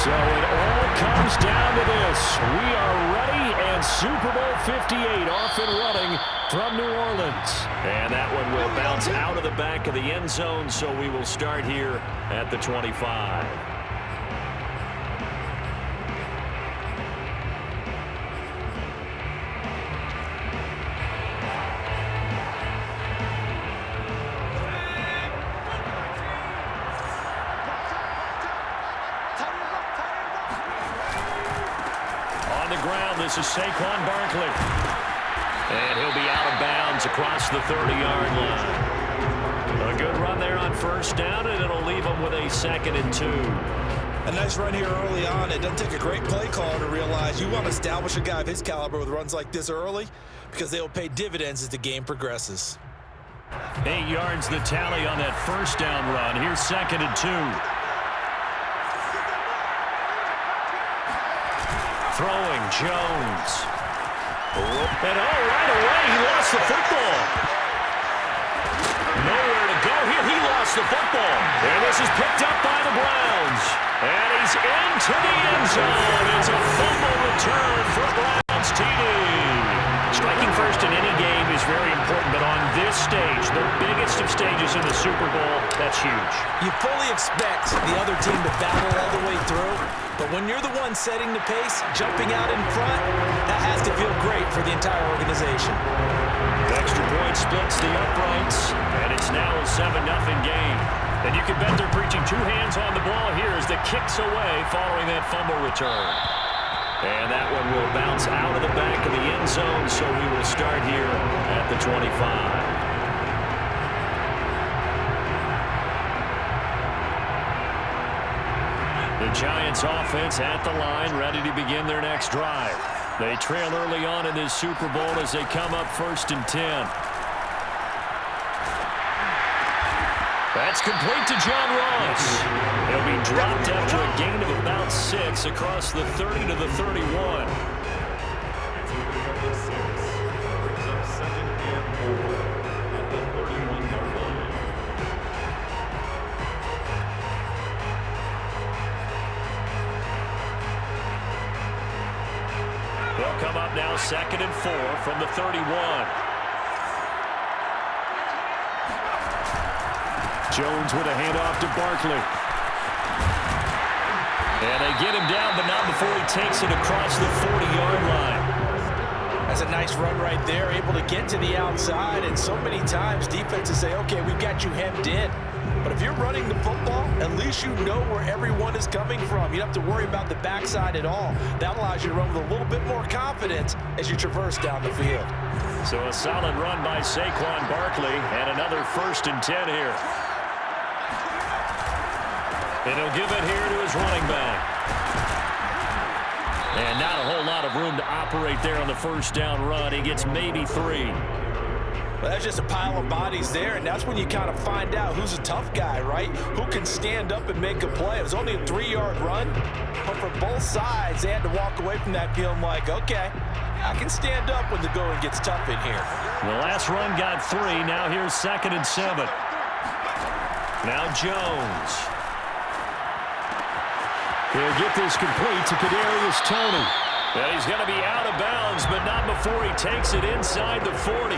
So it all comes down to this. We are ready, and Super Bowl 58 off and running from New Orleans. And that one will bounce out of the back of the end zone, so we will start here at the 25. This is Saquon Barkley. And he'll be out of bounds across the 30-yard line. A good run there on first down, and it'll leave him with a 2nd and 2. A nice run here early on. It doesn't take a great play caller to realize you want to establish a guy of his caliber with runs like this early because they will pay dividends as the game progresses. 8 yards the tally on that first down run. Here's 2nd and 2. Throwing, Jones. And right away, he lost the football. Nowhere to go here. He lost the football. And this is picked up by the Browns. And he's into the end zone. It's a fumble return for Browns TD. Striking first in any game is very important, but on this stage, the biggest of stages in the Super Bowl, that's huge. You fully expect the other team to battle all the way through, but when you're the one setting the pace, jumping out in front, that has to feel great for the entire organization. Extra point splits the uprights, and it's now a 7-0 game. And you can bet they're preaching 2 hands on the ball here as the kick's away following that fumble return. And that one will bounce out of the back of the end zone, so we will start here at the 25. The Giants offense at the line, ready to begin their next drive. They trail early on in this Super Bowl as they come up 1st and 10. That's complete to John Ross. He'll be dropped after a gain of about 6 across the 30 to the 31. They'll come up now 2nd and 4 from the 31. Jones with a handoff to Barkley. And they get him down, but not before he takes it across the 40-yard line. That's a nice run right there, able to get to the outside, and so many times defenses say, okay, we've got you hemmed in. But if you're running the football, at least you know where everyone is coming from. You don't have to worry about the backside at all. That allows you to run with a little bit more confidence as you traverse down the field. So a solid run by Saquon Barkley, and another 1st and 10 here. And he'll give it here to his running back. And not a whole lot of room to operate there on the first down run. He gets maybe 3. Well, that's just a pile of bodies there, and that's when you kind of find out who's a tough guy, right? Who can stand up and make a play. It was only a 3-yard run, but for both sides, they had to walk away from that feeling like, okay, I can stand up when the going gets tough in here. The last run got 3. Now here's 2nd and 7. Now Jones. He'll get this complete to Kadarius Toney. And he's going to be out of bounds, but not before he takes it inside the 40.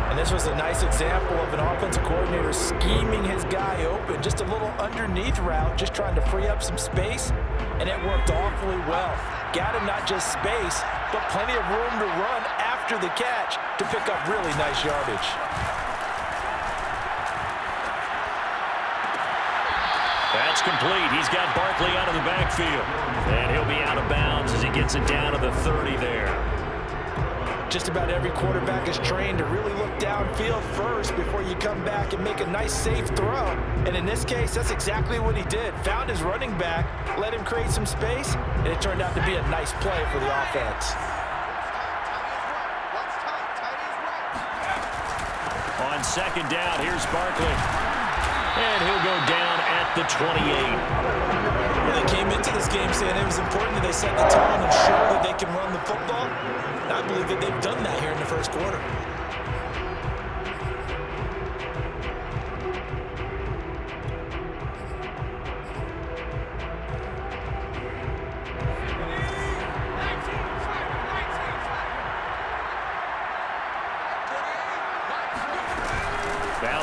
And this was a nice example of an offensive coordinator scheming his guy open. Just a little underneath route, just trying to free up some space, and it worked awfully well. Got him not just space, but plenty of room to run after the catch to pick up really nice yardage. That's complete. He's got Barkley out of the backfield. And he'll be out of bounds as he gets it down to the 30 there. Just about every quarterback is trained to really look downfield first before you come back and make a nice, safe throw. And in this case, that's exactly what he did. Found his running back, let him create some space, and it turned out to be a nice play for the offense. On 2nd down, here's Barkley. And he'll go down at the 28. Well, they came into this game saying it was important that they set the tone and show that they can run the football. And I believe that they've done that here in the first quarter.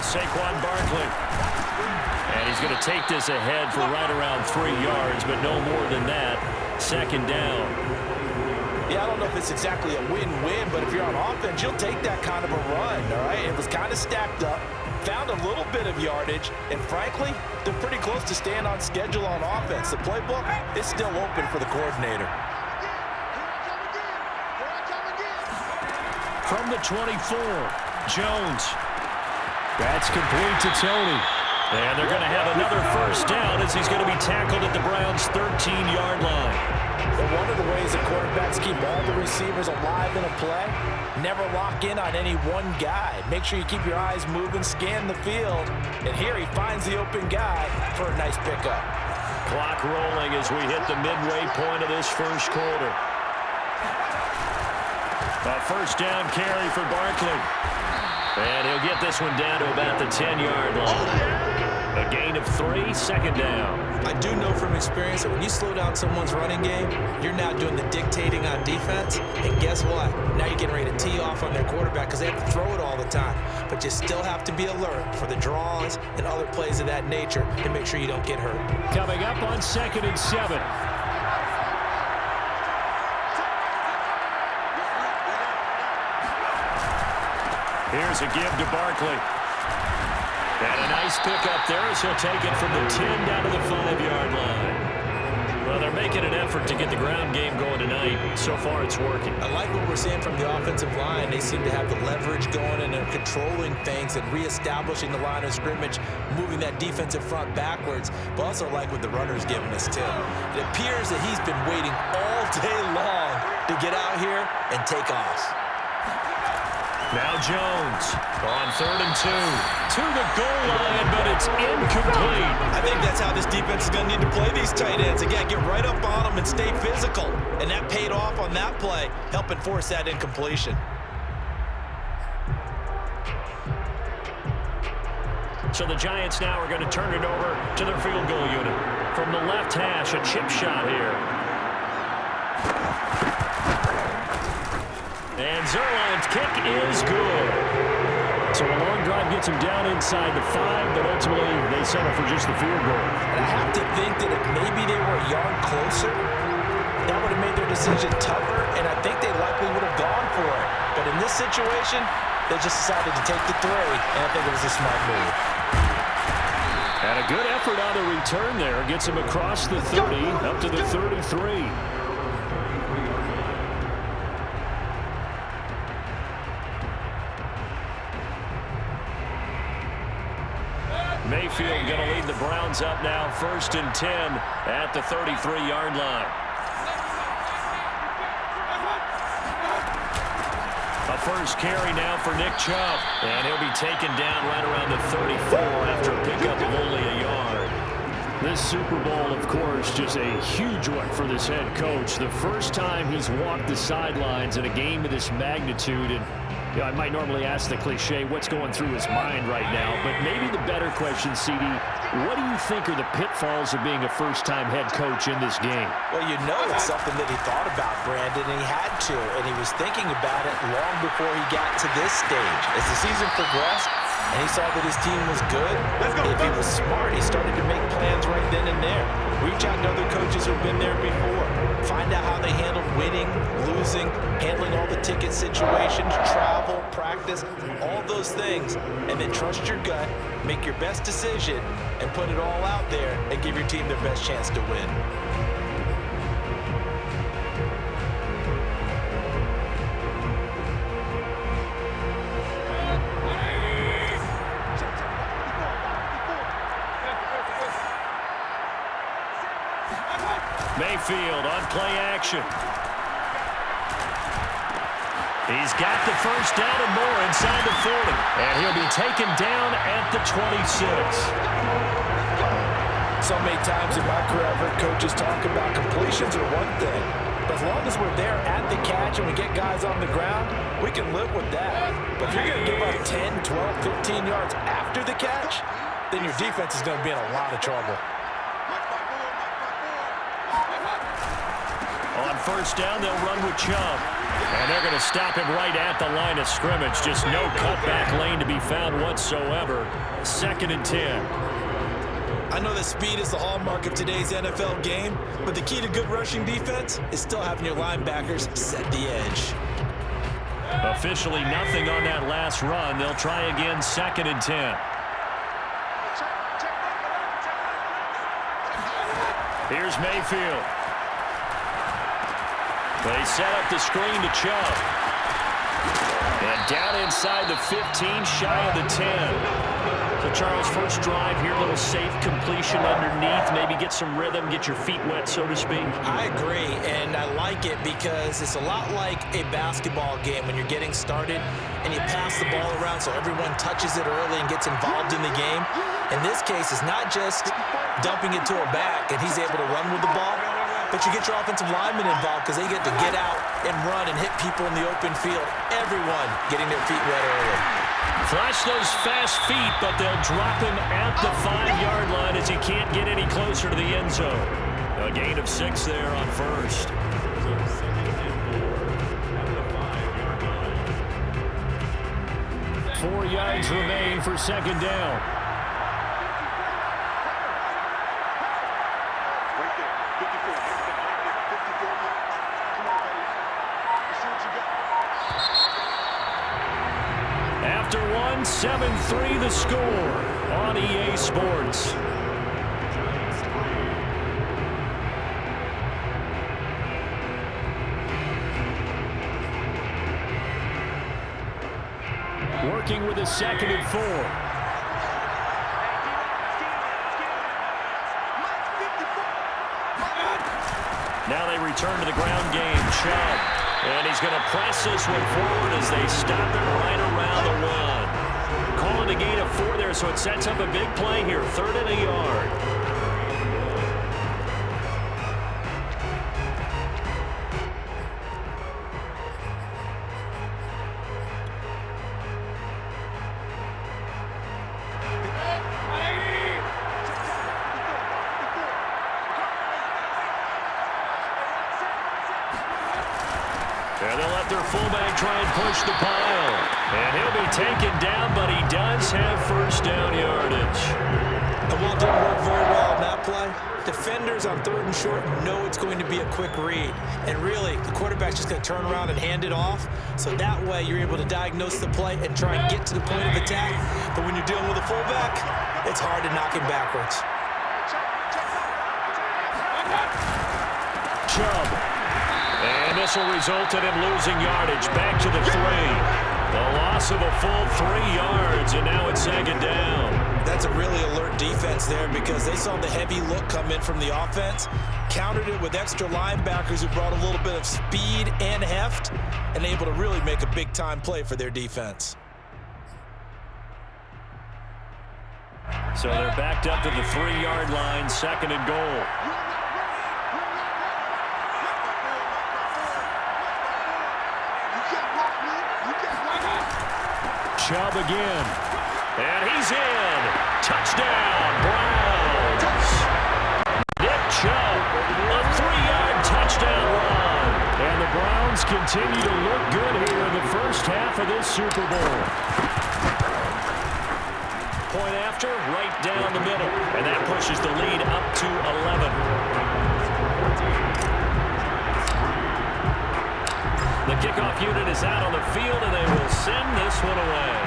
Saquon Barkley. And he's going to take this ahead for right around 3 yards, but no more than that. Second down. Yeah, I don't know if it's exactly a win-win, but if you're on offense, you'll take that kind of a run, all right? It was kind of stacked up, found a little bit of yardage, and frankly, they're pretty close to staying on schedule on offense. The playbook is still open for the coordinator. From the 24, Jones. That's complete to Tony. And they're going to have another first down as he's going to be tackled at the Browns' 13-yard line. Well, one of the ways the quarterbacks keep all the receivers alive in a play, never lock in on any one guy. Make sure you keep your eyes moving, scan the field. And here he finds the open guy for a nice pickup. Clock rolling as we hit the midway point of this first quarter. A first down carry for Barkley. And he'll get this one down to about the 10-yard line. A gain of 3, second down. I do know from experience that when you slow down someone's running game, you're now doing the dictating on defense. And guess what? Now you're getting ready to tee off on their quarterback because they have to throw it all the time. But you still have to be alert for the draws and other plays of that nature to make sure you don't get hurt. Coming up on 2nd and 7. Here's a give to Barkley. And a nice pickup there as he'll take it from the 10 down to the 5-yard line. Well, they're making an effort to get the ground game going tonight. So far, it's working. I like what we're seeing from the offensive line. They seem to have the leverage going and they're controlling things and reestablishing the line of scrimmage, moving that defensive front backwards. But also like what the runner's giving us, too. It appears that he's been waiting all day long to get out here and take off. Now Jones on 3rd and 2. To the goal line, but it's incomplete. I think that's how this defense is going to need to play these tight ends. Again, get right up on them and stay physical. And that paid off on that play, helping force that incompletion. So the Giants now are going to turn it over to their field goal unit. From the left hash, a chip shot here. And Zerline's kick is good. So a long drive gets him down inside the 5, but ultimately they settle for just the field goal. And I have to think that if maybe they were a yard closer, that would have made their decision tougher, and I think they likely would have gone for it. But in this situation, they just decided to take the 3, and I think it was a smart move. And a good effort on the return there. Gets him across the 30, up to the 33. Mayfield going to lead the Browns up now, 1st and 10 at the 33-yard line. A first carry now for Nick Chubb, and he'll be taken down right around the 34 after a pickup of only a yard. This Super Bowl, of course, just a huge one for this head coach. The first time he's walked the sidelines in a game of this magnitude, and you know, I might normally ask the cliche, what's going through his mind right now? But maybe the better question, CD, what do you think are the pitfalls of being a first-time head coach in this game? Well, you know it's something that he thought about, Brandon, and he had to. And he was thinking about it long before he got to this stage. As the season progressed, and he saw that his team was good, if he was smart, he started to make plans right then and there. Reach out to other coaches who've been there before. Find out how they handled winning, losing, handling all the ticket situations, travel, practice, all those things. And then trust your gut, make your best decision, and put it all out there and give your team their best chance to win. Mayfield on play action. He's got the first down and more inside the 40. And he'll be taken down at the 26. So many times in my career, I've heard coaches talk about completions are one thing. But as long as we're there at the catch and we get guys on the ground, we can live with that. But if you're going to give up 10, 12, 15 yards after the catch, then your defense is going to be in a lot of trouble. On first down, they'll run with Chubb. And they're going to stop him right at the line of scrimmage. Just no cutback lane to be found whatsoever. 2nd and 10. I know that speed is the hallmark of today's NFL game, but the key to good rushing defense is still having your linebackers set the edge. Officially nothing on that last run. They'll try again, 2nd and 10. Here's Mayfield. They set up the screen to Chubb. And down inside the 15, shy of the 10. So, Charles, first drive here, a little safe completion underneath. Maybe get some rhythm, get your feet wet, so to speak. I agree, and I like it because it's a lot like a basketball game when you're getting started and you pass the ball around so everyone touches it early and gets involved in the game. In this case, it's not just dumping it to a back and he's able to run with the ball, but you get your offensive linemen involved because they get to get out and run and hit people in the open field. Everyone getting their feet wet early. Flash those fast feet, but they'll drop him at the 5-yard line as he can't get any closer to the end zone. A gain of 6 there on first. Four yards remain for 2nd down. After 7-3 the score on EA Sports. Working with a 2nd and 4. Now they return to the ground game. Chubb. And he's going to press this one forward as they stop it right around the 1. Calling a gain of 4 there, so it sets up a big play here. 3rd and a yard. And they'll let their fullback try and push the pile. And he'll be taken down, but he does have first down yardage. The ball didn't work very well on that play. Defenders on 3rd and short know it's going to be a quick read. And really, the quarterback's just going to turn around and hand it off. So that way, you're able to diagnose the play and try and get to the point of attack. But when you're dealing with a fullback, it's hard to knock him backwards. Chubb. And this will result in him losing yardage. Back to the 3. The loss of a full 3 yards, and now it's 2nd down. That's a really alert defense there because they saw the heavy look come in from the offense, countered it with extra linebackers who brought a little bit of speed and heft, and able to really make a big-time play for their defense. So they're backed up to the 3-yard line, 2nd and goal. Chubb again. And he's in. Touchdown, Browns. Nick Chubb, a 3-yard touchdown run. And the Browns continue to look good here in the first half of this Super Bowl. Point after, right down the middle. And that pushes the lead up to 11. The kickoff unit is out on the field, and they will send this one away.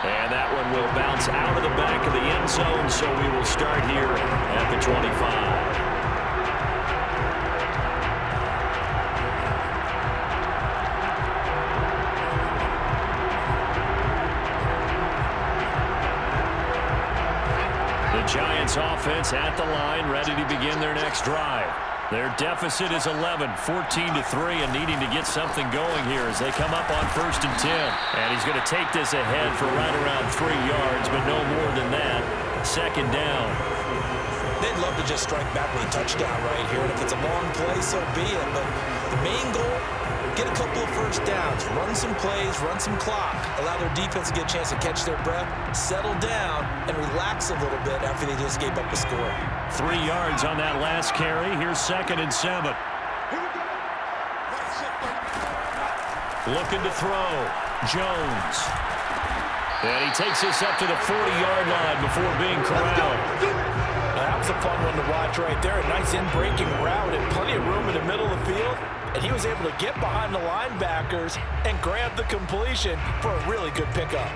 And that one will bounce out of the back of the end zone, so we will start here at the 25. The Giants offense at the line, ready to begin their next drive. Their deficit is 11, 14-3, and needing to get something going here as they come up on 1st and 10. And he's going to take this ahead for right around 3 yards, but no more than that. second down. They'd love to just strike back with a touchdown right here, and if it's a long play, so be it. But the main goal, get a couple of first downs, run some plays, run some clock, allow their defense to get a chance to catch their breath, settle down, and relax a little bit after they just gave up a score. 3 yards on that last carry. Here's 2nd and 7. Looking to throw. Jones. And he takes this up to the 40-yard line before being corralled. That was a fun one to watch right there. A nice in-breaking route and plenty of room in the middle of the field. And he was able to get behind the linebackers and grab the completion for a really good pickup.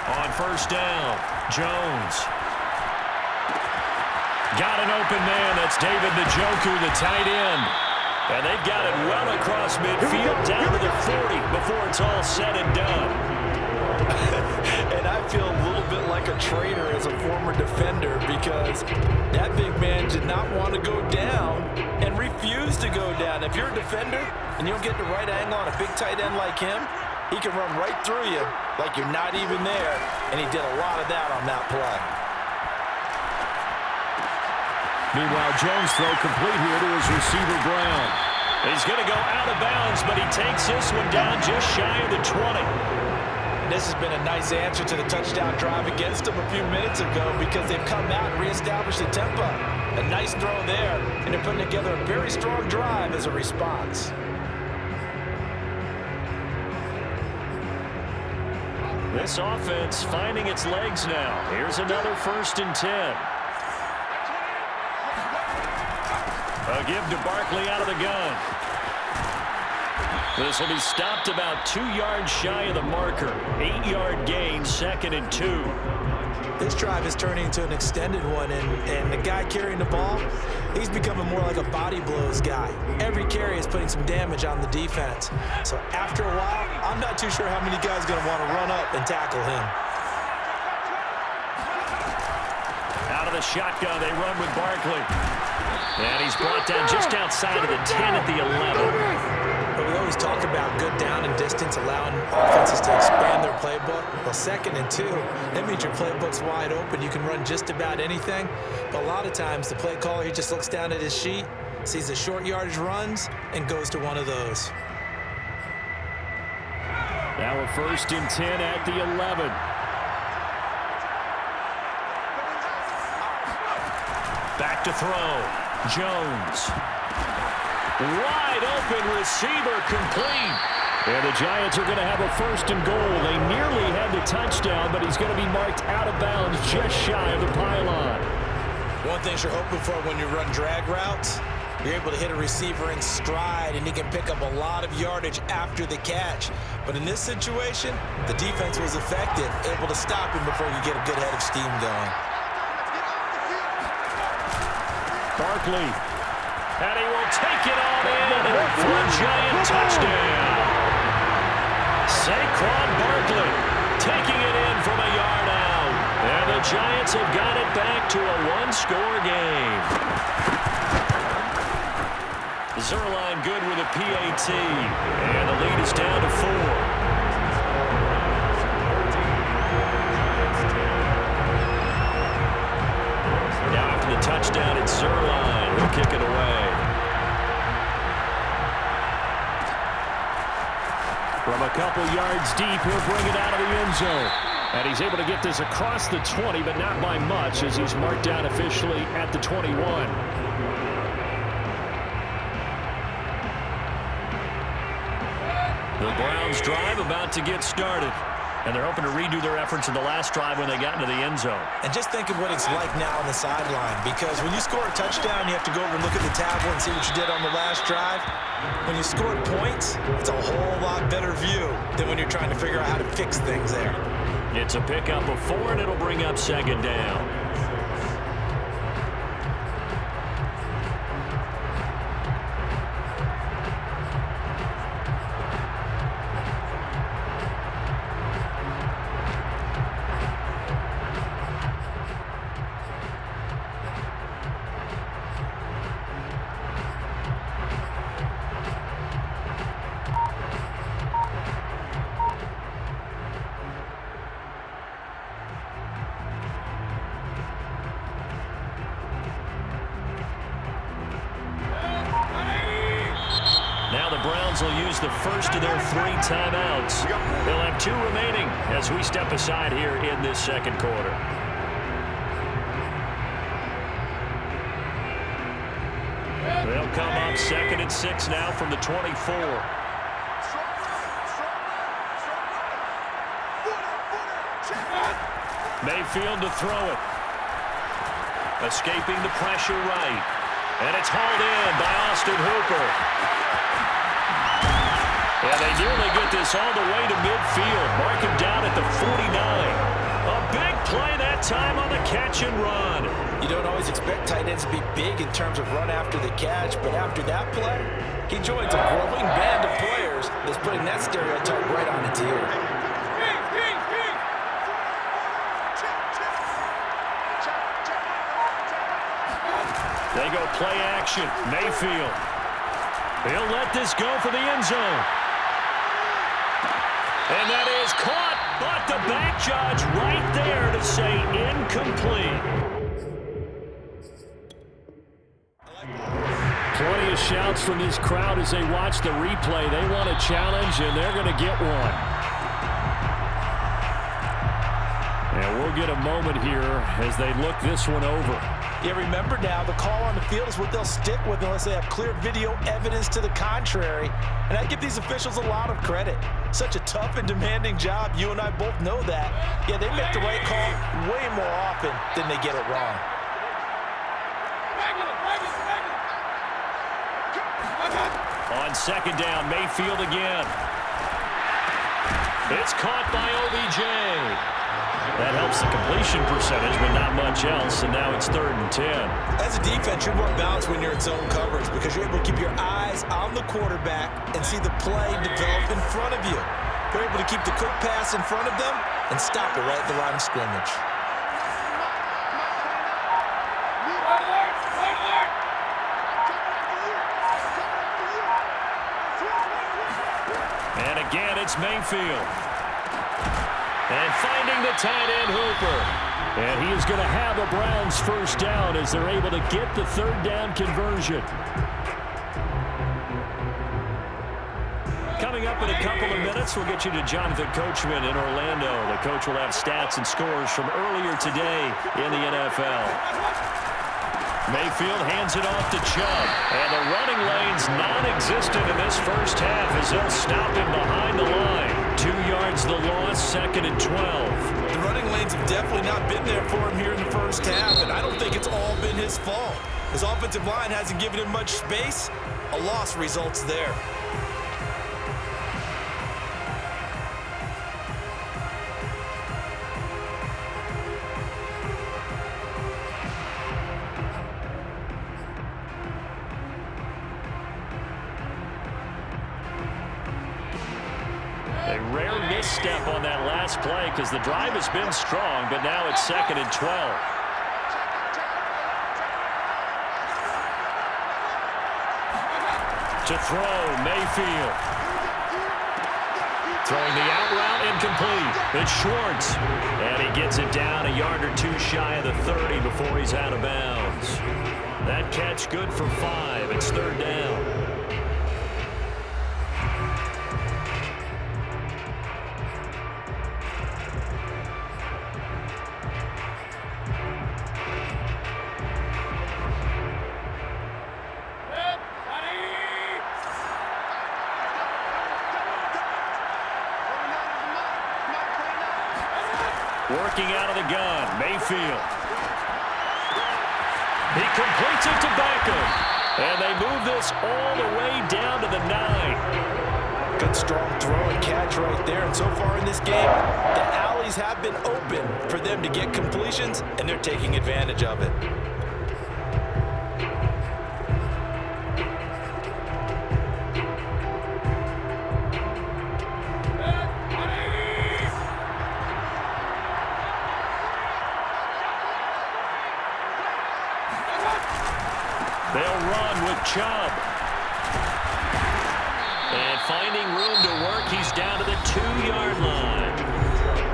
On first down, Jones. Got an open man. That's David Njoku, the tight end. And they've got it well across midfield down to the 40 before it's all said and done. And I feel a little bit like a traitor as a former defender because that big man did not want to go down and refused to go down. If you're a defender and you don't get the right angle on a big tight end like him, he can run right through you like you're not even there, and he did a lot of that on that play. Meanwhile, Jones throw complete here to his receiver, Brown. He's going to go out of bounds, but he takes this one down just shy of the 20. This has been a nice answer to the touchdown drive against them a few minutes ago because they've come out and reestablished the tempo. A nice throw there, and they're putting together a very strong drive as a response. This offense finding its legs now. Here's another 1st and 10. A give to Barkley out of the gun. This will be stopped about 2 yards shy of the marker. 8-yard gain, 2nd and 2. This drive is turning into an extended one, and the guy carrying the ball, he's becoming more like a body blows guy. Every carry is putting some damage on the defense. So after a while, I'm not too sure how many guys are going to want to run up and tackle him. Out of the shotgun, they run with Barkley. And he's brought down just outside of the 10 at the 11. But we always talk about good down and distance, allowing offenses to expand their playbook. Well, 2nd and 2, that means your playbook's wide open. You can run just about anything. But a lot of times, the play caller, he just looks down at his sheet, sees the short yardage runs, and goes to one of those. Now a 1st and 10 at the 11. Back to throw. Jones. Wide open receiver complete. And the Giants are going to have a 1st and goal. They nearly had the touchdown, but he's going to be marked out of bounds just shy of the pylon. One thing you're hoping for when you run drag routes, you're able to hit a receiver in stride, and he can pick up a lot of yardage after the catch. But in this situation, the defense was effective, able to stop him before you get a good head of steam going. Barkley, and he will take it on in for a Giant touchdown. Saquon Barkley taking it in from a yard out. And the Giants have got it back to a 1-score game. Zerline good with a PAT, and the lead is down to 4. The touchdown, it's Zerline. He'll kick it away. From a couple yards deep, he'll bring it out of the end zone. And he's able to get this across the 20, but not by much, as he's marked down officially at the 21. The Browns drive about to get started. And they're hoping to redo their efforts in the last drive when they got into the end zone. And just think of what it's like now on the sideline, because when you score a touchdown, you have to go over and look at the tablet and see what you did on the last drive. When you scored points, it's a whole lot better view than when you're trying to figure out how to fix things there. It's a pickup of 4, and it'll bring up 2nd down. Browns will use the first of their 3 timeouts. They'll have 2 remaining as we step aside here in this second quarter. They'll come up 2nd and 6 now from the 24. Mayfield to throw it. Escaping the pressure right. And it's hauled in by Austin Hooper. And they nearly get this all the way to midfield. Mark him down at the 49. A big play that time on the catch and run. You don't always expect tight ends to be big in terms of run after the catch, but after that play, he joins a growing band of players that's putting that stereotype right on its ear. They go play action. Mayfield. He'll let this go for the end zone. And that is caught, but the back judge right there to say incomplete. Plenty of shouts from this crowd as they watch the replay. They want a challenge, and they're going to get one. And we'll get a moment here as they look this one over. Yeah, remember now, the call on the field is what they'll stick with unless they have clear video evidence to the contrary. And I give these officials a lot of credit. Such a tough and demanding job. You and I both know that. Yeah, they make the right call way more often than they get it wrong. On 2nd down, Mayfield again. It's caught by OBJ. That helps the completion percentage, but not much else, and now it's 3rd and 10. As a defense, you're more balanced when you're in zone coverage because you're able to keep your eyes on the quarterback and see the play develop in front of you. You're able to keep the quick pass in front of them and stop it right at the line of scrimmage. And again, it's Mayfield. And finding the tight end, Hooper. And he is going to have a Browns first down as they're able to get the 3rd down conversion. Coming up in a couple of minutes, we'll get you to Jonathan Coachman in Orlando. The coach will have stats and scores from earlier today in the NFL. Mayfield hands it off to Chubb. And the running lane's non-existent in this first half as they'll stop him behind the line. 2 yards the loss, 2nd and 12. The running lanes have definitely not been there for him here in the first half, and I don't think it's all been his fault. His offensive line hasn't given him much space. A loss results there. A rare misstep on that last play because the drive has been strong, but now it's 2nd and 12. To throw, Mayfield. Throwing the out route, incomplete. It's Schwartz. And he gets it down a yard or 2 shy of the 30 before he's out of bounds. That catch good for 5. It's 3rd down. Working out of the gun, Mayfield. He completes it to Beckham. And they move this all the way down to the 9. Good strong throw and catch right there. And so far in this game, the alleys have been open for them to get completions, and they're taking advantage of it. They'll run with Chubb. And finding room to work, he's down to the 2-yard line.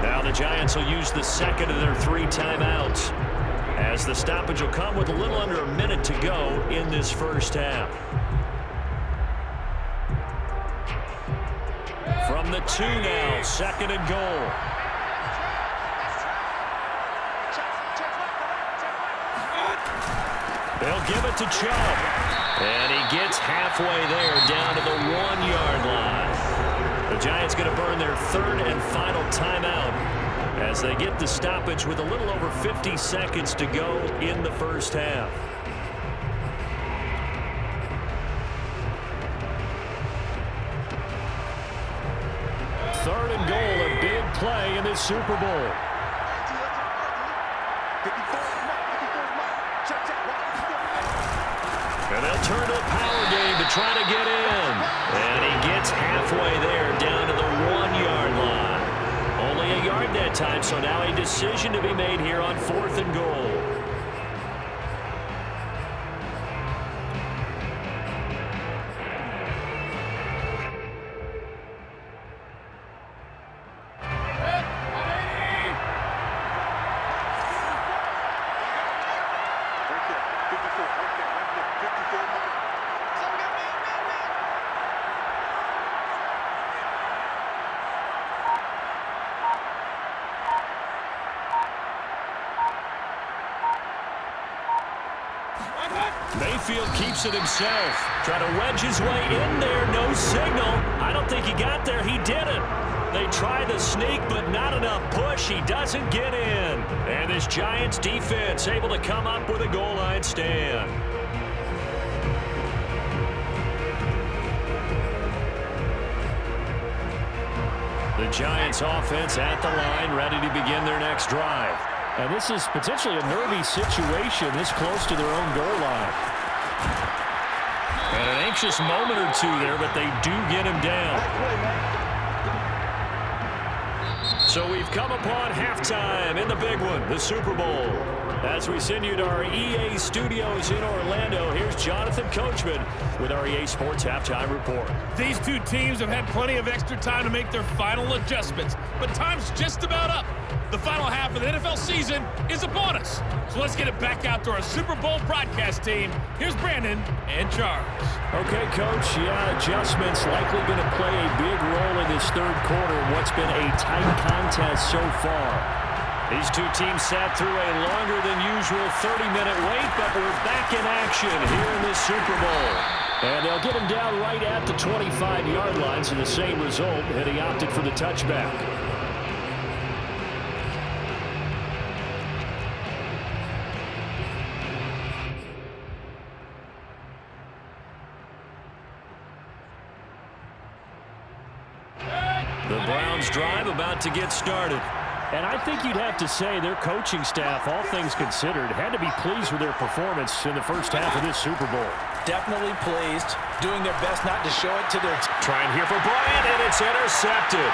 Now the Giants will use the 2nd of their 3 timeouts, as the stoppage will come with a little under a minute to go in this first half. the 2 now, 2nd and goal. They'll give it to Chubb. And he gets halfway there, down to the 1-yard line. The Giants going to burn their 3rd and final timeout as they get the stoppage with a little over 50 seconds to go in the first half. Third and goal, a big play in this Super Bowl. And they'll turn to a power game to try to get in. And he gets halfway there, down to the 1-yard line. Only a yard that time, so now a decision to be made here on 4th and goal. Mayfield keeps it himself. Trying to wedge his way in there. No signal. I don't think he got there. He didn't. They try the sneak, but not enough push. He doesn't get in. And this Giants defense able to come up with a goal line stand. The Giants offense at the line, ready to begin their next drive. And this is potentially a nervy situation this close to their own goal line. And an anxious moment or two there, but they do get him down. So we've come upon halftime in the big one, the Super Bowl. As we send you to our EA studios in Orlando, here's Jonathan Coachman with our EA Sports Halftime Report. These two teams have had plenty of extra time to make their final adjustments, but time's just about up. The final half of the NFL season is upon us. So let's get it back out to our Super Bowl broadcast team. Here's Brandon and Charles. Okay, Coach. Yeah, adjustments likely going to play a big role in this third quarter in what's been a tight contest so far. These two teams sat through a longer than usual 30-minute wait, but we're back in action here in this Super Bowl. And they'll get him down right at the 25-yard line, so the same result, and he opted for the touchback. The Browns drive about to get started. And I think you'd have to say their coaching staff, all things considered, had to be pleased with their performance in the first half of this Super Bowl. Definitely pleased, doing their best not to show it to their... Trying here for Bryant, and it's intercepted.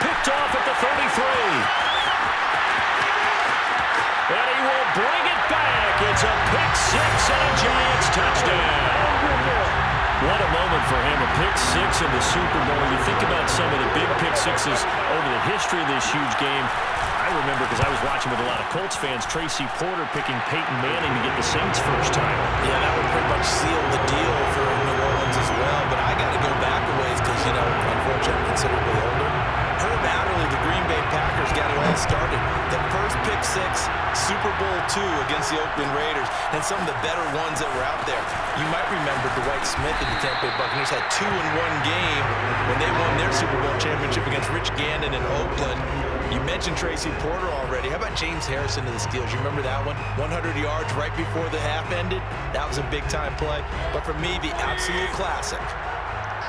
Picked off at the 33. And he will bring it back. It's a pick six and a Giants touchdown. What a moment for him, a pick six in the Super Bowl. You think about some of the big pick sixes over the history of this huge game. I remember, because I was watching with a lot of Colts fans, Tracy Porter picking Peyton Manning to get the Saints' first title. Yeah, that would pretty much seal the deal for New Orleans as well. But I got to go back a ways because, you know, unfortunately, I'm considerably older. Herb Adderley, the Green Bay Packers, got it all started. The first pick six, Super Bowl II against the Oakland Raiders, and some of the better ones that were out there. You might remember Dwight Smith and the Tampa Bay Buccaneers had 2-in-1 game when they won their Super Bowl championship against Rich Gannon in Oakland. You mentioned Tracy Porter already. How about James Harrison to the Steelers? You remember that one? 100 yards right before the half ended? That was a big-time play. But for me, the absolute classic,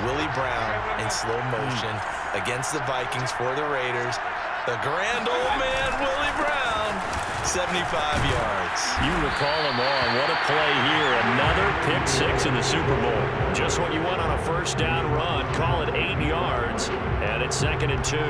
Willie Brown in slow motion against the Vikings for the Raiders. The grand old man, Willie Brown, 75 yards. You recall them all. What a play here. Another pick six in the Super Bowl. Just what you want on a first down run. Call it 8 yards, and it's 2nd and 2.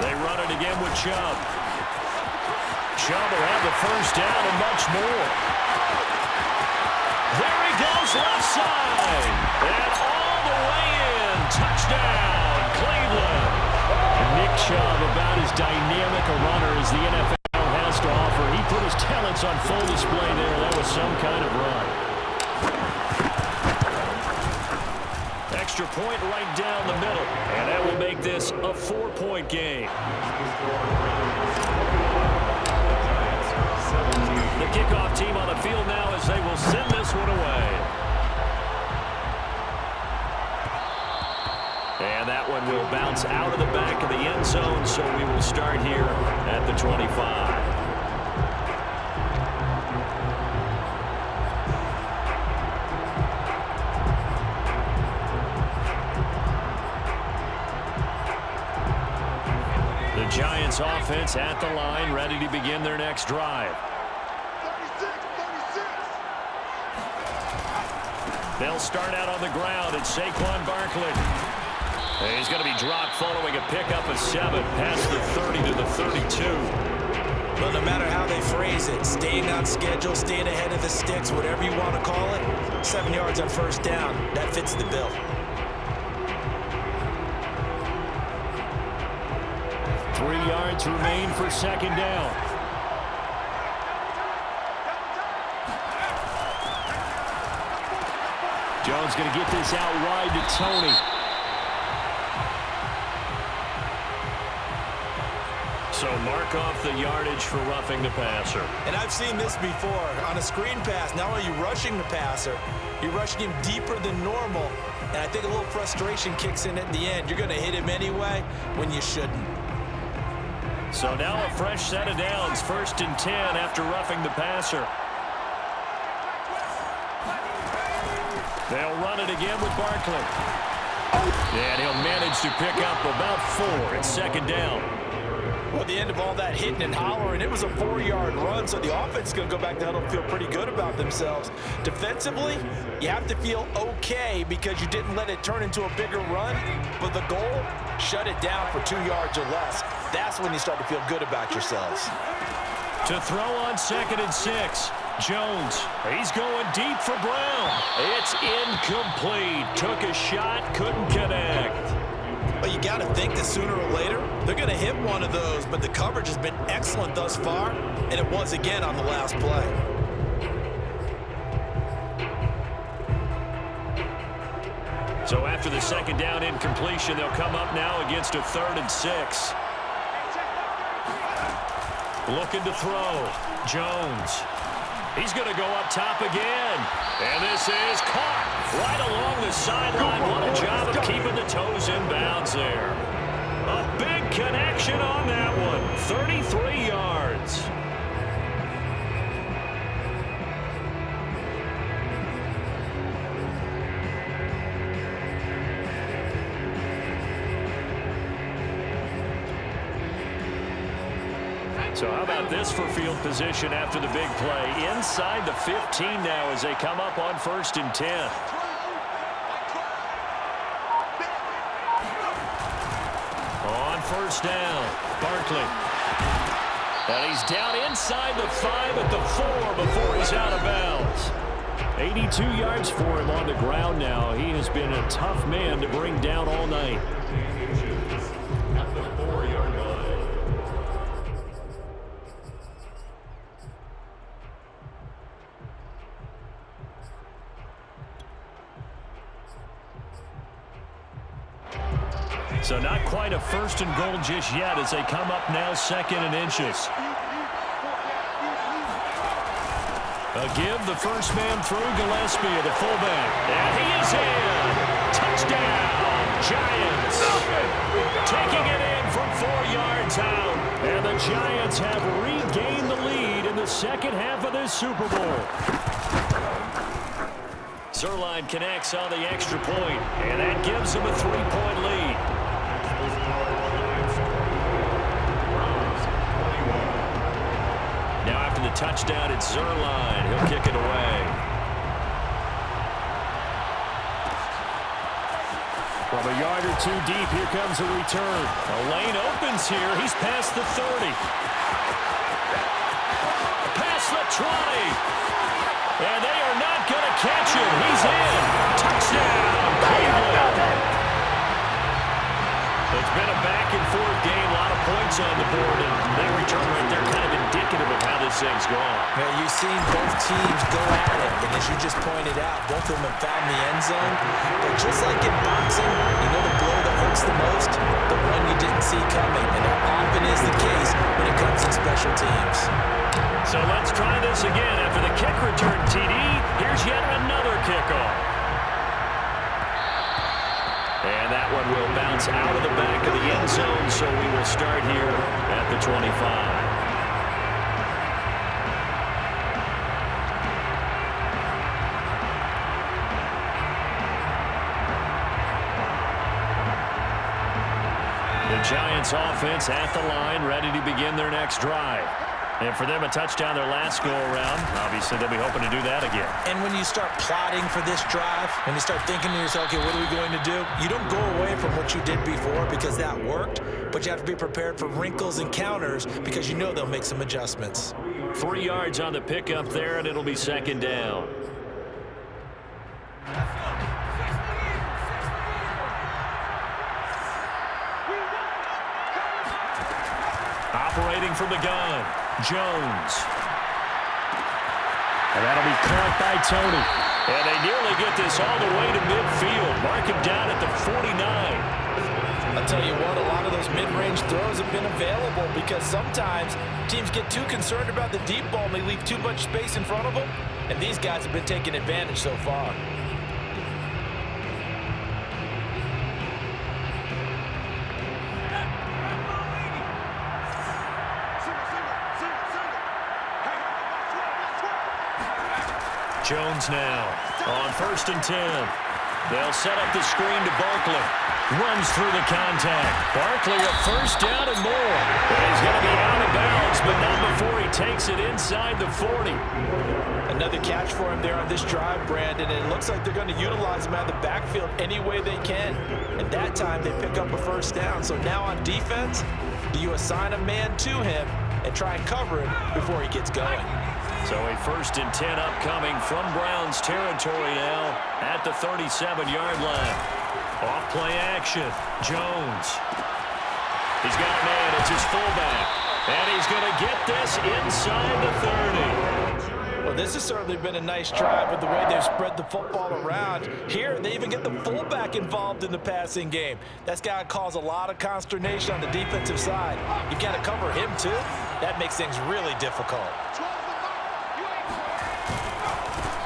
They run it again with Chubb. Chubb will have the first down and much more. There he goes, left side. And all the way in. Touchdown, Cleveland. And Nick Chubb, about as dynamic a runner as the NFL has to offer. He put his talents on full display there. That was some kind of run. Extra point right down the middle, and that will make this a 4-point game. The kickoff team on the field now as they will send this one away. And that one will bounce out of the back of the end zone, so we will start here at the 25. The Giants offense at the line, ready to begin their next drive. They'll start out on the ground. It's Saquon Barkley. He's going to be dropped following a pickup of 7 past the 30 to the 32. Well, no matter how they phrase it, staying on schedule, staying ahead of the sticks, whatever you want to call it, 7 yards on first down, that fits the bill. 3 yards remain for second down. Jones going to get this out wide to Tony. So mark off the yardage for roughing the passer. And I've seen this before. On a screen pass, not only are you rushing the passer, you're rushing him deeper than normal. And I think a little frustration kicks in at the end. You're going to hit him anyway when you shouldn't. So now a fresh set of downs, 1st and 10 after roughing the passer. They'll run it again with Barkley. And he'll manage to pick up about 4 at second down. Well, at the end of all that hitting and hollering, it was a 4-yard run, so the offense is going to go back to huddle and feel pretty good about themselves. Defensively, you have to feel okay because you didn't let it turn into a bigger run, but the goal, shut it down for 2 yards or less. That's when you start to feel good about yourselves. To throw on 2nd and 6. Jones, he's going deep for Brown. It's incomplete. Took a shot, couldn't connect. But you got to think that sooner or later, they're going to hit one of those, but the coverage has been excellent thus far, and it was again on the last play. So after the second down incompletion, they'll come up now against a 3rd and 6. Looking to throw. Jones. He's going to go up top again. And this is caught right along the sideline. What a job of keeping the toes in bounds there. A big connection on that one. 33 yards. So how about this for field position after the big play? Inside the 15 now as they come up on 1st and 10. On 1st down, Barkley. And he's down inside the 5 at the 4 before he's out of bounds. 82 yards for him on the ground now. He has been a tough man to bring down all night. So not quite a 1st and goal just yet as they come up now 2nd and inches. A give the first man through Gillespie, the fullback. And he is in. Touchdown, Giants. Taking it in from 4 yards out. And the Giants have regained the lead in the second half of this Super Bowl. Zerline connects on the extra point, and that gives them a 3-point lead. Now after the touchdown, it's Zerline. He'll kick it away. From a yard or 2 deep, here comes a return. A lane opens here. He's past the 30. Past the 20. And they are not going to catch him. He's in. Touchdown, Cleveland. It's been a back-and-forth game. points on the board, and that return right there kind of indicative of how this thing's gone. Yeah, you've seen both teams go at it, and as you just pointed out, both of them have found the end zone. But just like in boxing, you know the blow that hurts the most? The one you didn't see coming, and that often is the case when it comes in special teams. So let's try this again. After the kick return TD, here's yet another kickoff. And that one will bounce out of the back of the end zone, so we will start here at the 25. The Giants offense at the line, ready to begin their next drive. And for them, a touchdown their last go-around. Obviously, they'll be hoping to do that again. And when you start plotting for this drive, when you start thinking to yourself, okay, what are we going to do? You don't go away from what you did before because that worked, but you have to be prepared for wrinkles and counters because you know they'll make some adjustments. 3 yards on the pickup there, and it'll be second down. Operating from the gun, Jones. And that'll be caught by Tony. And they nearly get this all the way to midfield. Mark him down at the 49. I'll tell you what, a lot of those mid-range throws have been available because sometimes teams get too concerned about the deep ball and they leave too much space in front of them. And these guys have been taking advantage so far. Jones now on 1st and 10. They'll set up the screen to Barkley. Runs through the contact. Barkley a first down and more. And he's going to be out of bounds, but not before he takes it inside the 40. Another catch for him there on this drive, Brandon, and it looks like they're going to utilize him out of the backfield any way they can. And that time they pick up a first down. So now on defense, do you assign a man to him and try and cover him before he gets going? So a 1st and 10 upcoming from Browns territory now at the 37-yard line. Off play action. Jones. He's got a man. It's his fullback. And he's going to get this inside the 30. Well, this has certainly been a nice drive with the way they've spread the football around. Here, they even get the fullback involved in the passing game. That's got to cause a lot of consternation on the defensive side. You've got to cover him, too. That makes things really difficult.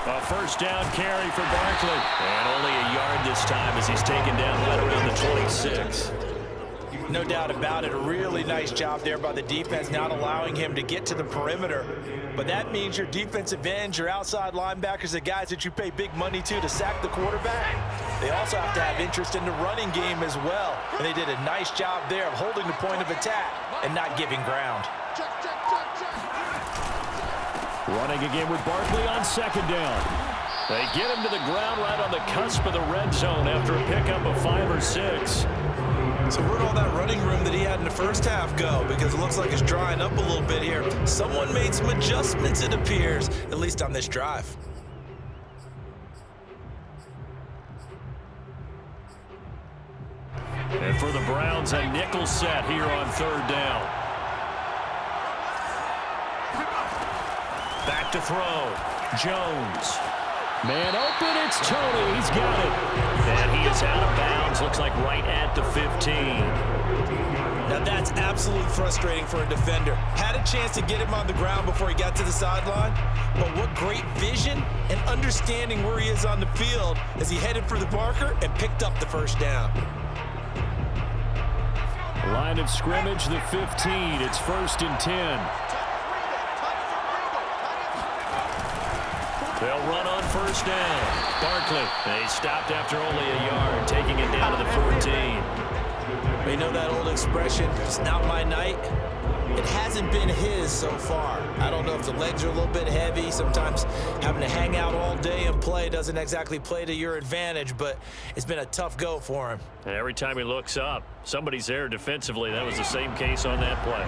A first down carry for Barkley. And only a yard this time as he's taken down right around the 26. No doubt about it. A really nice job there by the defense, not allowing him to get to the perimeter. But that means your defensive ends, your outside linebackers, the guys that you pay big money to sack the quarterback, they also have to have interest in the running game as well. And they did a nice job there of holding the point of attack and not giving ground. Running again with Barkley on 2nd down. They get him to the ground right on the cusp of the red zone after a pickup of 5 or 6. So where'd all that running room that he had in the first half go? Because it looks like it's drying up a little bit here. Someone made some adjustments, it appears, at least on this drive. And for the Browns, a nickel set here on 3rd down. Back to throw. Jones. Man open, it's Tony. He's got it. And he is out of bounds. Looks like right at the 15. Now that's absolutely frustrating for a defender. Had a chance to get him on the ground before he got to the sideline, but what great vision and understanding where he is on the field as he headed for the marker and picked up the first down. Line of scrimmage, the 15. It's 1st and 10. They'll run on 1st down. Barkley. They stopped after only a yard, taking it down to the 14. You know that old expression, it's not my night? It hasn't been his so far. I don't know if the legs are a little bit heavy. Sometimes having to hang out all day and play doesn't exactly play to your advantage, but it's been a tough go for him. And every time he looks up, somebody's there defensively. That was the same case on that play.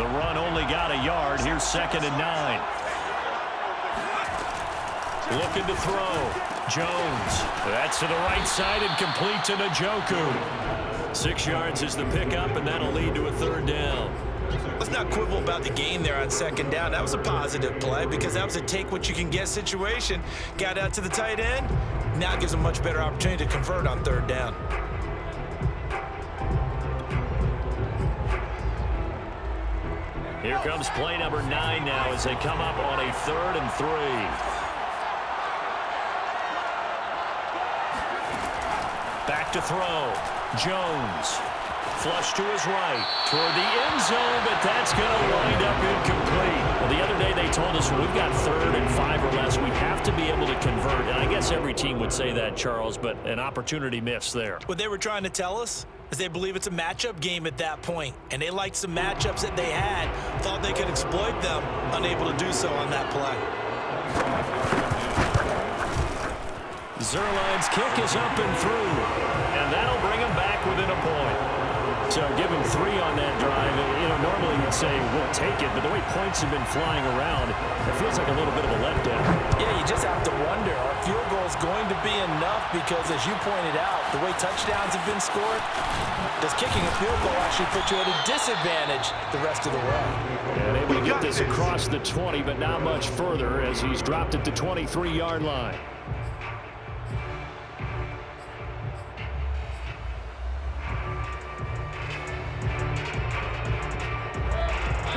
The run only got a yard. Here's 2nd and 9. Looking to throw. Jones. That's to the right side and complete to Njoku. 6 yards is the pickup, and that'll lead to a 3rd down. Let's not quibble about the gain there on 2nd down. That was a positive play because that was a take-what-you-can-get situation. Got out to the tight end. Now it gives them a much better opportunity to convert on 3rd down. Here comes play number 9 now as they come up on a 3rd and 3. Back to throw. Jones. Flush to his right, toward the end zone, but that's going to wind up incomplete. Well, the other day they told us when we've got 3rd and 5 or less, we have to be able to convert. And I guess every team would say that, Charles, but an opportunity missed there. What they were trying to tell us is they believe it's a matchup game at that point, and they liked some matchups that they had, thought they could exploit them, unable to do so on that play. Zerline's kick is up and through, and that'll bring him back within a point. So give him 3 on that drive. You know, normally you'd say we'll take it, but the way points have been flying around, it feels like a little bit of a letdown. Yeah, you just have to wonder, are field goals going to be enough? Because as you pointed out, the way touchdowns have been scored, does kicking a field goal actually put you at a disadvantage the rest of the way? And able to get this across the 20, but not much further as he's dropped it to 23-yard line.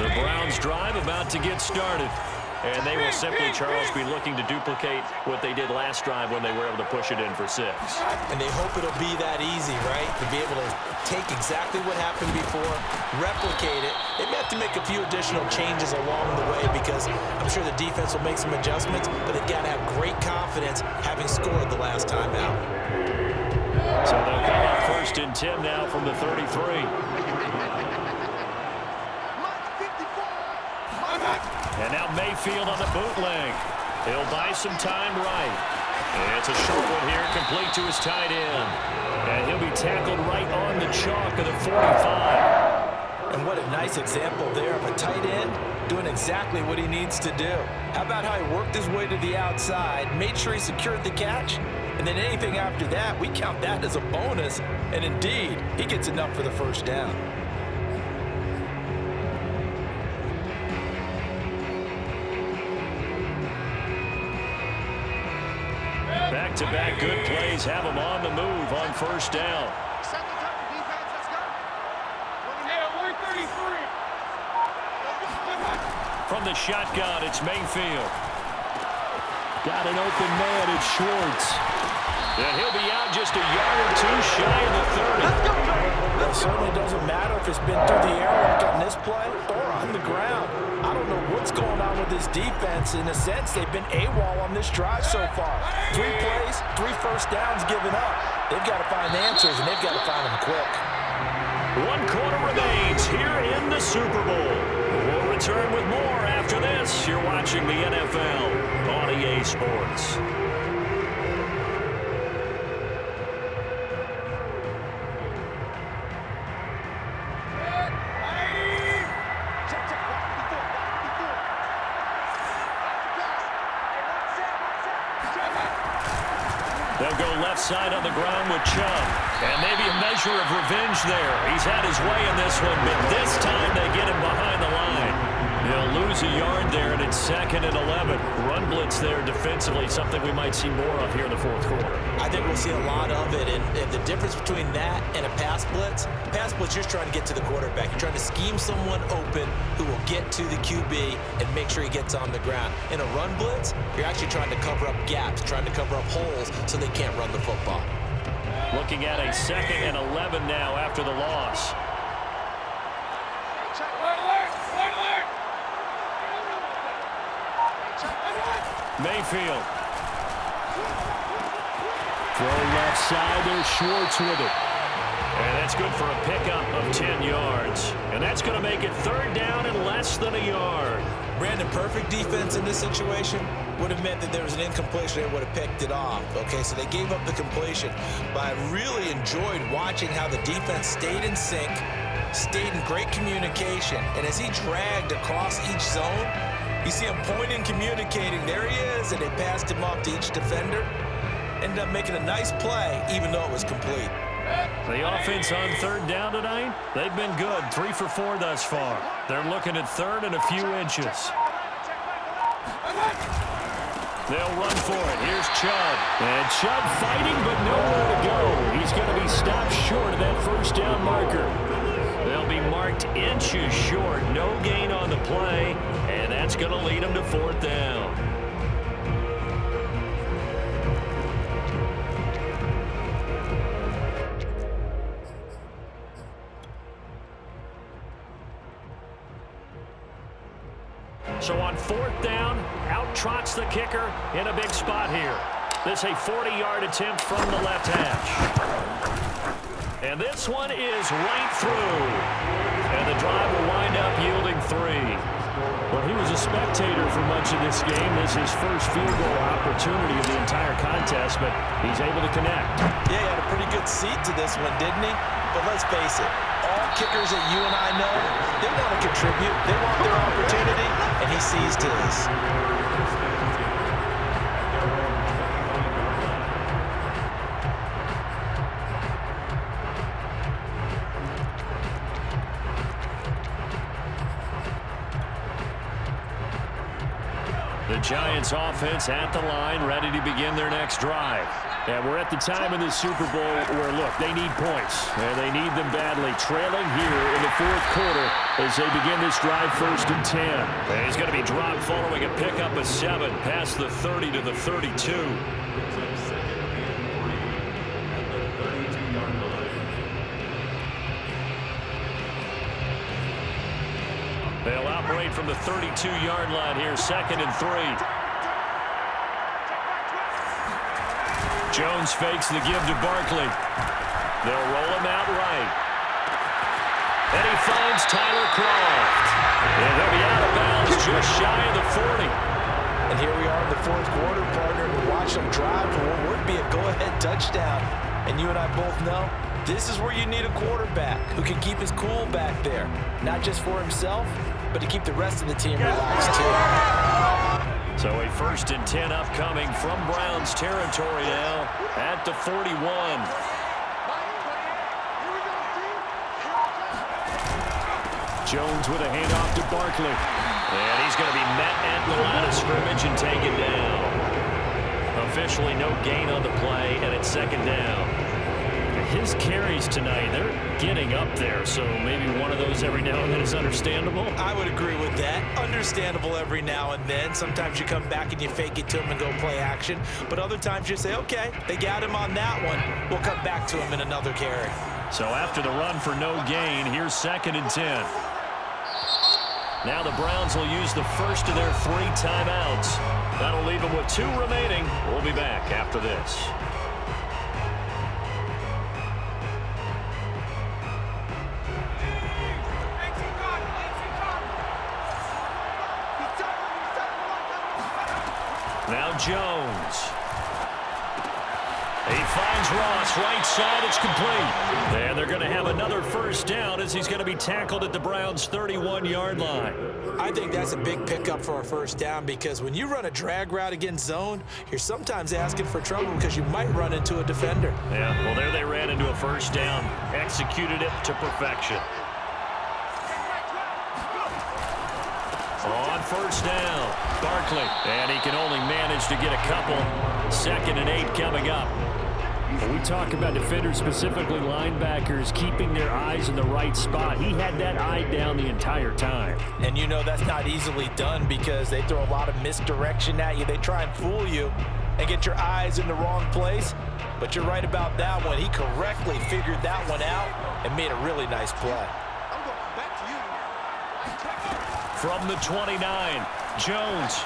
The Browns drive about to get started. And they will simply, Charles, be looking to duplicate what they did last drive when they were able to push it in for 6. And they hope it'll be that easy, right? To be able to take exactly what happened before, replicate it. They may have to make a few additional changes along the way because I'm sure the defense will make some adjustments, but they've got to have great confidence having scored the last time out. So they'll come up 1st and 10 now from the 33. And now Mayfield on the bootleg. He'll buy some time right. And it's a short one here, complete to his tight end. And he'll be tackled right on the chalk of the 45. And what a nice example there of a tight end doing exactly what he needs to do. How about how he worked his way to the outside, made sure he secured the catch, and then anything after that, we count that as a bonus. And indeed, he gets enough for the 1st down. Back-to-back good plays have him on the move on 1st down. From the shotgun, it's Mayfield. Got an open man, it's Schwartz. And he'll be out just a yard or 2 shy of the 30. It certainly doesn't matter if it's been through the air like on this play or on the ground. I don't know what's going on with this defense. In a sense, they've been AWOL on this drive so far. 3 plays, 3 1st downs given up. They've got to find answers, and they've got to find them quick. 1 quarter remains here in the Super Bowl. We'll return with more after this. You're watching the NFL on EA Sports. They'll go left side on the ground with Chubb. And maybe a measure of revenge there. He's had his way in this one, but this time they get him behind the line. They'll lose a yard there, and it's 2nd and 11. Run blitz there defensively, something we might see more of here in the 4th quarter. I think we'll see a lot of it, and the difference between that and a pass blitz, you're trying to get to the quarterback. You're trying to scheme someone open who will get to the QB and make sure he gets on the ground. In a run blitz, you're actually trying to cover up gaps, trying to cover up holes so they can't run the football. Looking at a 2nd and 11 now after the loss. Mayfield. Throw left side, there's Schwartz with it. And that's good for a pickup of 10 yards. And that's going to make it 3rd down and less than a yard. Brandon, perfect defense in this situation would have meant that there was an incompletion. They would have picked it off. Okay, so they gave up the completion. But I really enjoyed watching how the defense stayed in sync, stayed in great communication. And as he dragged across each zone, you see him pointing, communicating. There he is, and they passed him off to each defender. Ended up making a nice play, even though it was complete. The offense on third down tonight, they've been good. 3 for 4 thus far. They're looking at third and a few inches. They'll run for it. Here's Chubb. And Chubb fighting, but nowhere to go. He's going to be stopped short of that first down marker. They'll be marked inches short. No gain on the play, and that's going to lead them to fourth down. So on fourth down, out trots the kicker in a big spot here. This a 40-yard attempt from the left hash. And this one is right through. And the drive will wind up yielding 3. Well, he was a spectator for much of this game. This is his first field goal opportunity of the entire contest, but he's able to connect. Yeah, he had a pretty good seat to this one, didn't he? But let's face it, all kickers that you and I know, they want to contribute. They want their opportunity, and he seized his. The Giants offense at the line, ready to begin their next drive. And we're at the time in the Super Bowl where, look, they need points. And they need them badly. Trailing here in the fourth quarter as they begin this drive, 1st and 10. And he's going to be dropped following a pickup of 7 past the 30 to the 32. They'll operate from the 32-yard line here, 2nd and 3. Jones fakes the give to Barkley. They'll roll him out right. And he finds Tyler Croft. And he'll be out of bounds just shy of the 40. And here we are in the fourth quarter, partner, to watch them drive for what would be a go-ahead touchdown. And you and I both know this is where you need a quarterback who can keep his cool back there. Not just for himself, but to keep the rest of the team relaxed too. So a 1st and 10 upcoming from Browns territory now at the 41. Jones with a handoff to Barkley. And he's going to be met at the line of scrimmage and taken down. Officially no gain on the play, and it's 2nd down. His carries tonight, they're getting up there, so maybe one of those every now and then is understandable. I would agree with that. Understandable every now and then. Sometimes you come back and you fake it to him and go play action. But other times you say, okay, they got him on that one. We'll come back to him in another carry. So after the run for no gain, here's 2nd and 10. Now the Browns will use the first of their 3 timeouts. That'll leave them with 2 remaining. We'll be back after this. Now Jones. He finds Ross, right side, it's complete. And they're going to have another first down as he's going to be tackled at the Browns' 31-yard line. I think that's a big pickup for a first down because when you run a drag route against zone, you're sometimes asking for trouble because you might run into a defender. Yeah, well, there they ran into a first down, executed it to perfection. On first down, Barkley, and he can only manage to get a couple. 2nd and 8 coming up. When we talk about defenders, specifically linebackers, keeping their eyes in the right spot, he had that eye down the entire time. And you know that's not easily done because they throw a lot of misdirection at you. They try and fool you and get your eyes in the wrong place. But you're right about that one. He correctly figured that one out and made a really nice play. From the 29, Jones.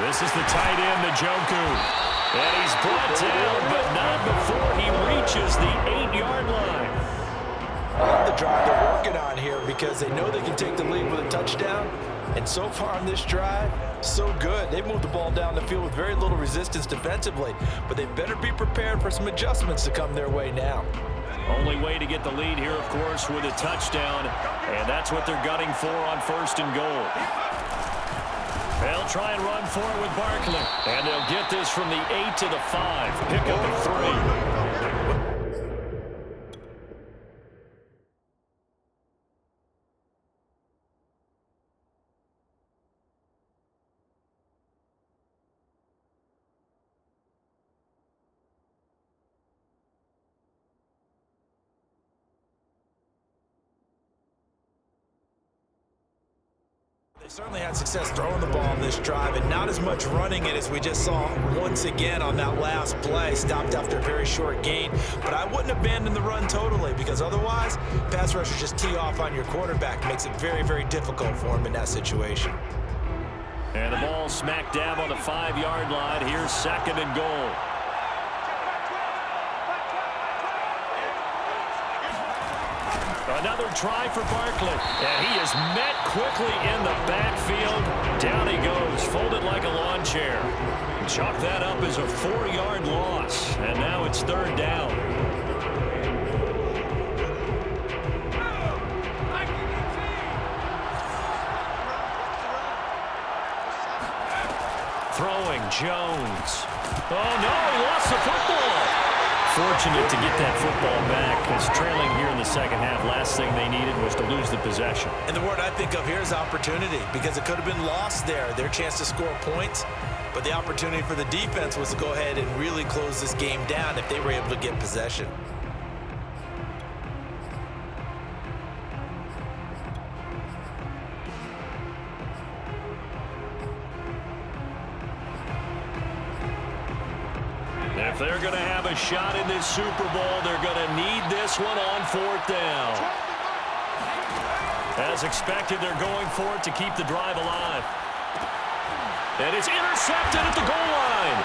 This is the tight end, Njoku. And he's brought down, but not before he reaches the 8-yard line. I love the drive they're working on here because they know they can take the lead with a touchdown. And so far on this drive, so good. They moved the ball down the field with very little resistance defensively, but they better be prepared for some adjustments to come their way now. Only way to get the lead here, of course, with a touchdown, and that's what they're gunning for on 1st and goal. They'll try and run for it with Barkley, and they'll get this from the 8 to the 5. Pick up a 3. They certainly had success throwing the ball on this drive and not as much running it as we just saw once again on that last play. Stopped after a very short gain, but I wouldn't abandon the run totally because otherwise pass rushers just tee off on your quarterback. Makes it very, very difficult for him in that situation. And the ball smack dab on the 5-yard line. Here's 2nd and goal. Another try for Barkley, and he is met quickly in the backfield. Down he goes, folded like a lawn chair. Chalk that up as a 4-yard loss, and now it's 3rd down. Throwing, Jones. Oh, no, he lost the football. Fortunate to get that football back, because trailing here in the second half, last thing they needed was to lose the possession. And the word I think of here is opportunity, because it could have been lost there, their chance to score points. But the opportunity for the defense was to go ahead and really close this game down if they were able to get possession. If they're going to have a shot in this Super Bowl, they're going to need this one on 4th down. As expected, they're going for it to keep the drive alive. And it's intercepted at the goal line.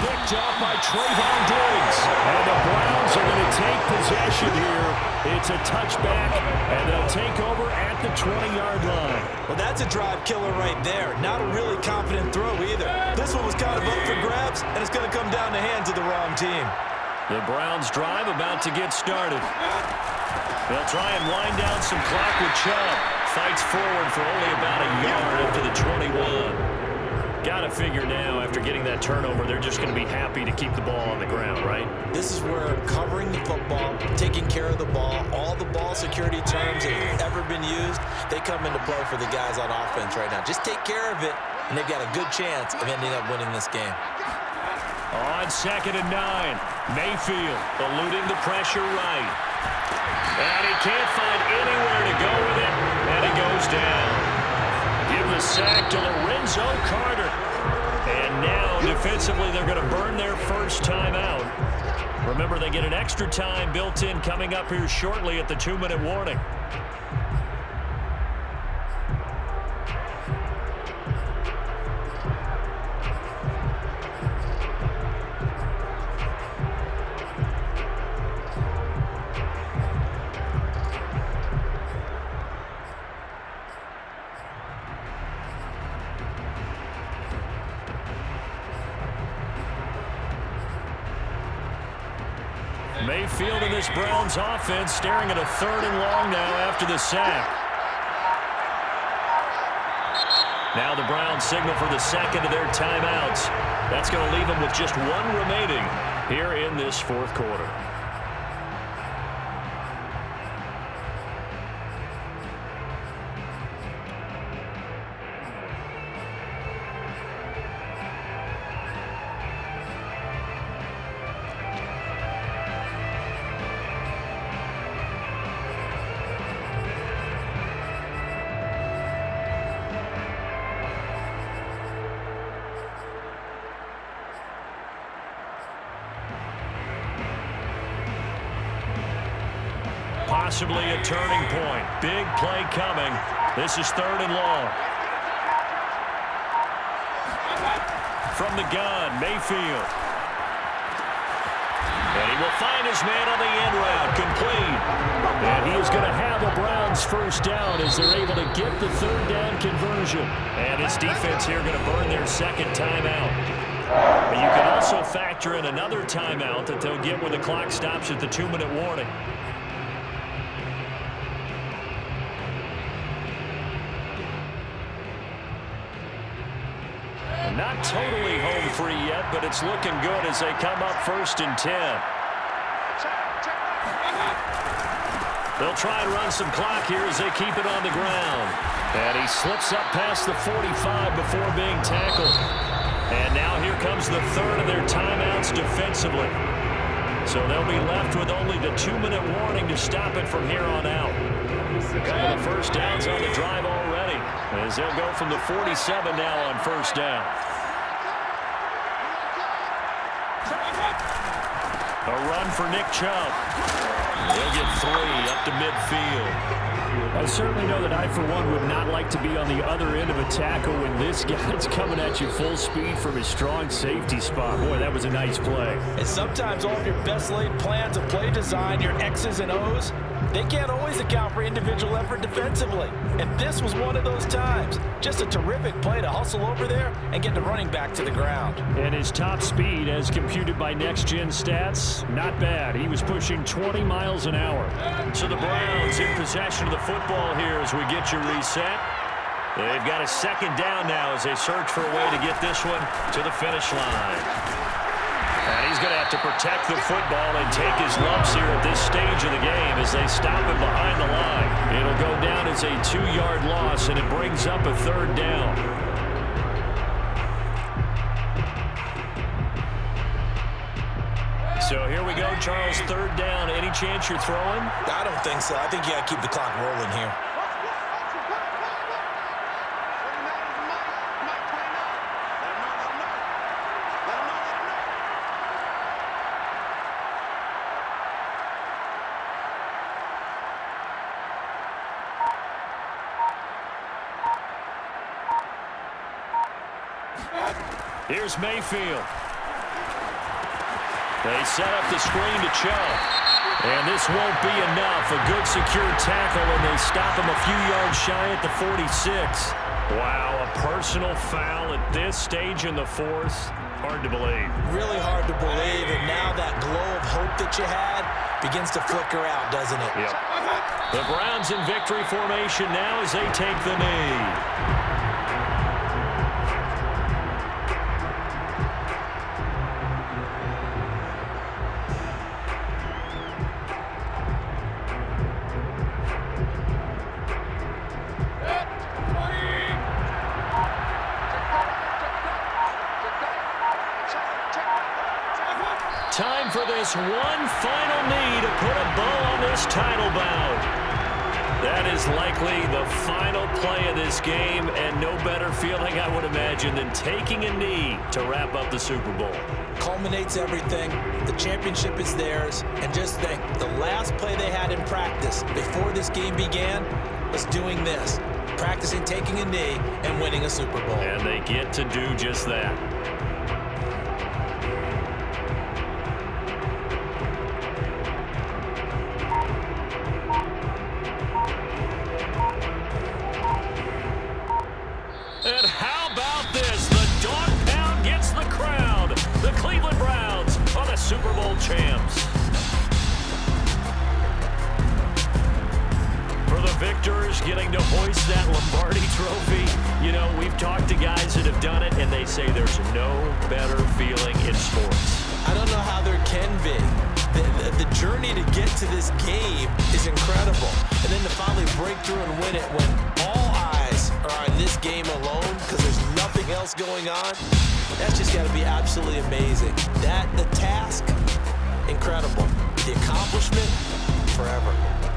Picked up by Trayvon Diggs. And the Browns are going to take possession here. It's a touchback, and they'll take over at the 20-yard line. Well, that's a drive killer right there. Not a really confident throw either. This one was kind of up for grabs, and it's going to come down the hands of the wrong team. The Browns drive about to get started. They'll try and wind down some clock with Chubb. Fights forward for only about a yard up to the 21. Got to figure now, after getting that turnover, they're just going to be happy to keep the ball on the ground, right? This is where covering the football, taking care of the ball, all the ball security terms that have ever been used, they come into play for the guys on offense right now. Just take care of it, and they've got a good chance of ending up winning this game. On 2nd and 9, Mayfield eluding the pressure right. And he can't find anywhere to go with it, and he goes down. Give the sack to Lorenzo Carter. And now, defensively, they're going to burn their first timeout. Remember, they get an extra time built in coming up here shortly at the 2-minute warning. Mayfield in this Browns offense staring at a 3rd and long now after the sack. Now the Browns signal for the second of their timeouts. That's going to leave them with just one remaining here in this 4th quarter. Possibly a turning point. Big play coming. This is 3rd and long. From the gun, Mayfield. And he will find his man on the end route, complete. And he is going to have a Browns first down as they're able to get the 3rd down conversion. And his defense here going to burn their second timeout. But you can also factor in another timeout that they'll get when the clock stops at the 2-minute warning. Not totally home free yet, but it's looking good as they come up 1st and 10. They'll try and run some clock here as they keep it on the ground. And he slips up past the 45 before being tackled. And now here comes the 3rd of their timeouts defensively. So they'll be left with only the 2-minute warning to stop it from here on out. A couple of first downs on the drive already. as they'll go from the 47 now on first down. A run for Nick Chubb. He'll get 3 up to midfield. I certainly know that I, for one, would not like to be on the other end of a tackle when this guy's coming at you full speed from his strong safety spot. Boy, that was a nice play. And sometimes all of your best laid plans of play design, your X's and O's, they can't always account for individual effort defensively. And this was one of those times. Just a terrific play to hustle over there and get the running back to the ground. And his top speed, as computed by Next Gen Stats, not bad. He was pushing 20 miles an hour. So the Browns in possession of the football here as we get you reset. They've got a second down now as they search for a way to get this one to the finish line. And he's going to have to protect the football and take his lumps here at this stage of the game as they stop him behind the line. It'll go down as a 2-yard loss, and it brings up a third down. So here we go, Charles, third down. Any chance you're throwing? I don't think so. I think you got to keep the clock rolling here. Here's Mayfield. They set up the screen to Chubb. And this won't be enough. A good secure tackle, and they stop him a few yards shy at the 46. Wow, a personal foul at this stage in the fourth. Hard to believe. Really hard to believe, and now that glow of hope that you had begins to flicker out, doesn't it? Yep. The Browns in victory formation now as they take the knee. Time for this one final knee to put a bow on this title bout. That is likely the final play of this game, and no better feeling, I would imagine, than taking a knee to wrap up the Super Bowl. Culminates everything. The championship is theirs. And just think, the last play they had in practice before this game began was doing this, practicing taking a knee and winning a Super Bowl. And they get to do just that. And how about this? The dog pound gets the crowd. The Cleveland Browns are the Super Bowl champs. For the victors getting to hoist that Lombardi trophy, you know, we've talked to guys that have done it, and they say there's no better feeling in sports. I don't know how there can be. The journey to get to this game is incredible. And then to finally break through and win it when all eyes are on this game alone because there's nothing else going on, that's just got to be absolutely amazing. The task, incredible. The accomplishment, forever.